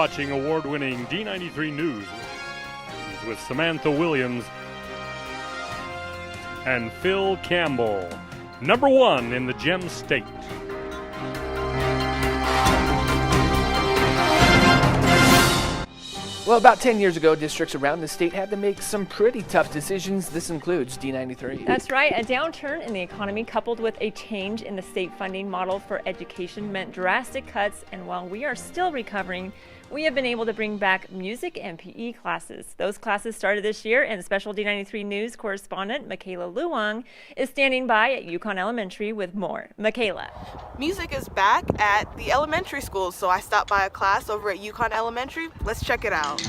watching award-winning D93 News with Samantha Williams and Phil Campbell, number one in the Gem State. Well, about 10 years ago, districts around the state had to make some pretty tough decisions. This includes D93. That's right. A downturn in the economy coupled with a change in the state funding model for education meant drastic cuts. And while we are still recovering, we have been able to bring back music and PE classes. Those classes started this year, and special D93 News correspondent Michaela Luong is standing by at Yukon Elementary with more. Michaela. Music is back at the elementary schools, so I stopped by a class over at Yukon Elementary. Let's check it out.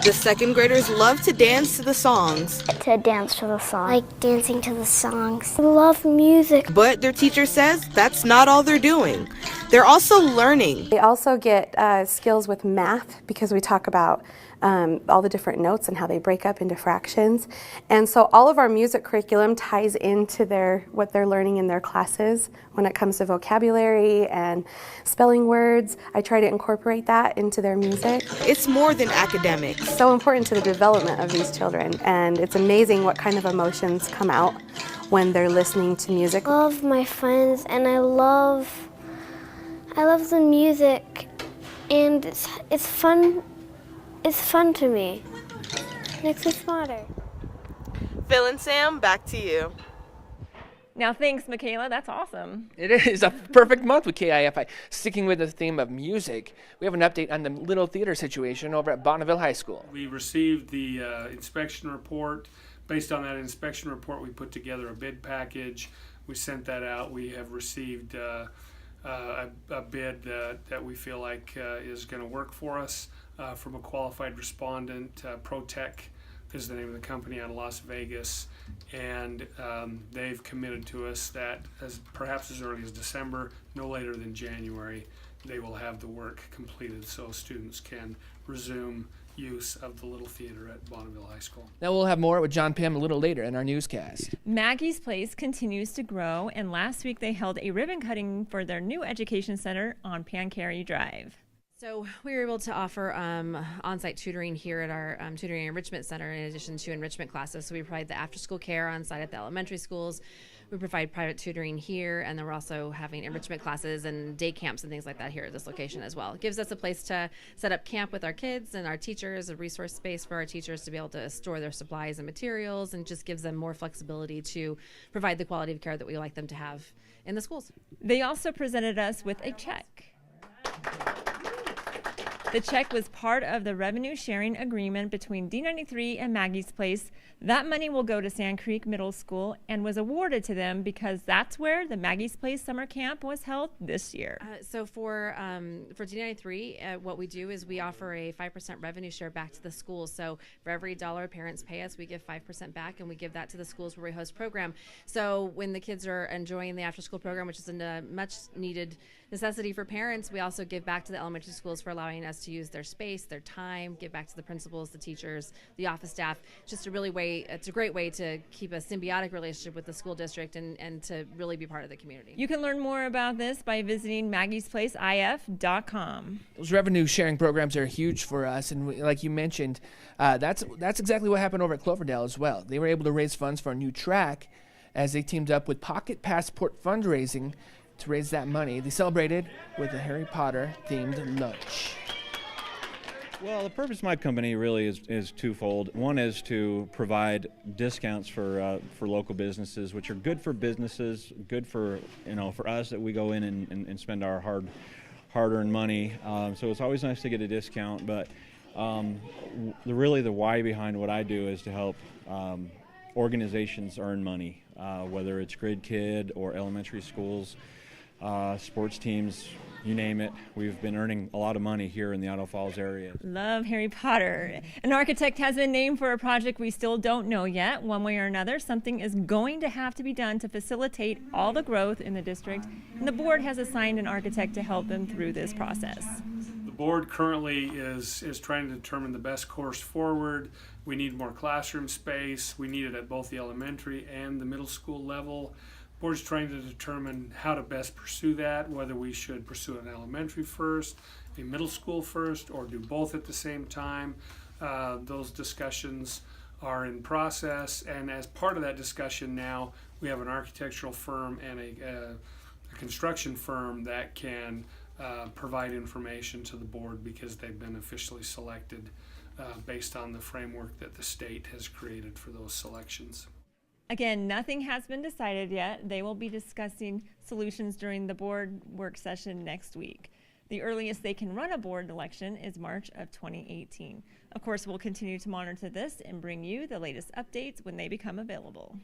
The second graders love to dance to the songs. To dance to the song. Like dancing to the songs. I love music. But their teacher says that's not all they're doing. They're also learning. They also get skills with math because we talk about all the different notes and how they break up into fractions. And so all of our music curriculum ties into what they're learning in their classes when it comes to vocabulary and spelling words. I try to incorporate that into their music. It's more than academics. So important to the development of these children, and it's amazing what kind of emotions come out when they're listening to music. I love my friends, and I love the music, and it's fun. It's fun to me. Makes me smarter. Phil and Sam, back to you. Now, thanks, Michaela. That's awesome. It is a perfect month with KIFI. Sticking with the theme of music, we have an update on the Little Theater situation over at Bonneville High School. We received the inspection report. Based on that inspection report, we put together a bid package. We sent that out. We have received a bid that we feel like is going to work for us from a qualified respondent. ProTech is the name of the company out of Las Vegas, and they've committed to us that perhaps as early as December, no later than January, they will have the work completed so students can resume use of the Little Theater at Bonneville High School. Now we'll have more with John Pym a little later in our newscast. Maggie's Place continues to grow, and last week they held a ribbon cutting for their new education center on Pancari Drive. So we were able to offer on-site tutoring here at our tutoring and enrichment center in addition to enrichment classes. So we provide the after-school care on-site at the elementary schools. We provide private tutoring here, and then we're also having enrichment classes and day camps and things like that here at this location as well. It gives us a place to set up camp with our kids and our teachers, a resource space for our teachers to be able to store their supplies and materials, and just gives them more flexibility to provide the quality of care that we like them to have in the schools. They also presented us with a check. The check was part of the revenue sharing agreement between D93 and Maggie's Place. That money will go to Sand Creek Middle School and was awarded to them because that's where the Maggie's Place summer camp was held this year. So for D93, what we do is we offer a 5% revenue share back to the schools. So for every dollar parents pay us, we give 5% back, and we give that to the schools where we host program. So when the kids are enjoying the after-school program, which is a much-needed necessity for parents, we also give back to the elementary schools for allowing us to use their space, their time, give back to the principals, the teachers, the office staff. Just it's a great way to keep a symbiotic relationship with the school district and to really be part of the community. You can learn more about this by visiting maggiesplaceif.com. Those revenue sharing programs are huge for us, and like you mentioned, that's exactly what happened over at Cloverdale as well. They were able to raise funds for a new track as they teamed up with Pocket Passport Fundraising to raise that money. They celebrated with a Harry Potter themed lunch. Well, the purpose of my company really is twofold. One is to provide discounts for local businesses, which are good for businesses, good for for us that we go in and spend our hard-earned money. So it's always nice to get a discount. But the why behind what I do is to help organizations earn money, whether it's Grid Kid or elementary schools, sports teams, you name it. We've been earning a lot of money here in the Idaho Falls area. Love Harry Potter. An architect has been named for a project we still don't know yet. One way or another, something is going to have to be done to facilitate all the growth in the district, and the board has assigned an architect to help them through this process. The board currently is trying to determine the best course forward. We need more classroom space. We need it at both the elementary and the middle school level. The board's trying to determine how to best pursue that, whether we should pursue an elementary first a middle school first or do both at the same time. Those discussions are in process, and as part of that discussion now, we have an architectural firm and a construction firm that can provide information to the board because they've been officially selected based on the framework that the state has created for those selections. Again, nothing has been decided yet. They will be discussing solutions during the board work session next week. The earliest they can run a board election is March of 2018. Of course, we'll continue to monitor this and bring you the latest updates when they become available.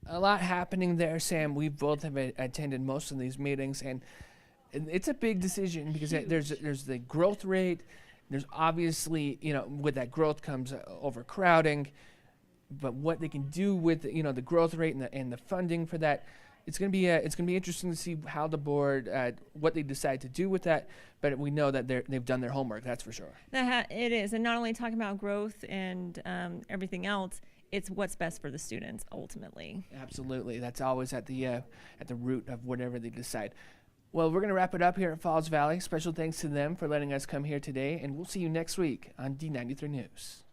A lot happening there, Sam. We both have attended most of these meetings, and it's a big decision because there's the growth rate. There's obviously, with that growth comes overcrowding, but what they can do with the growth rate and the funding for that, it's going to be interesting to see how the board what they decide to do with that. But we know that they've done their homework. That's for sure. It is, and not only talking about growth and everything else, it's what's best for the students ultimately. Absolutely, that's always at the root of whatever they decide. Well, we're going to wrap it up here at Falls Valley. Special thanks to them for letting us come here today, and we'll see you next week on D93 News.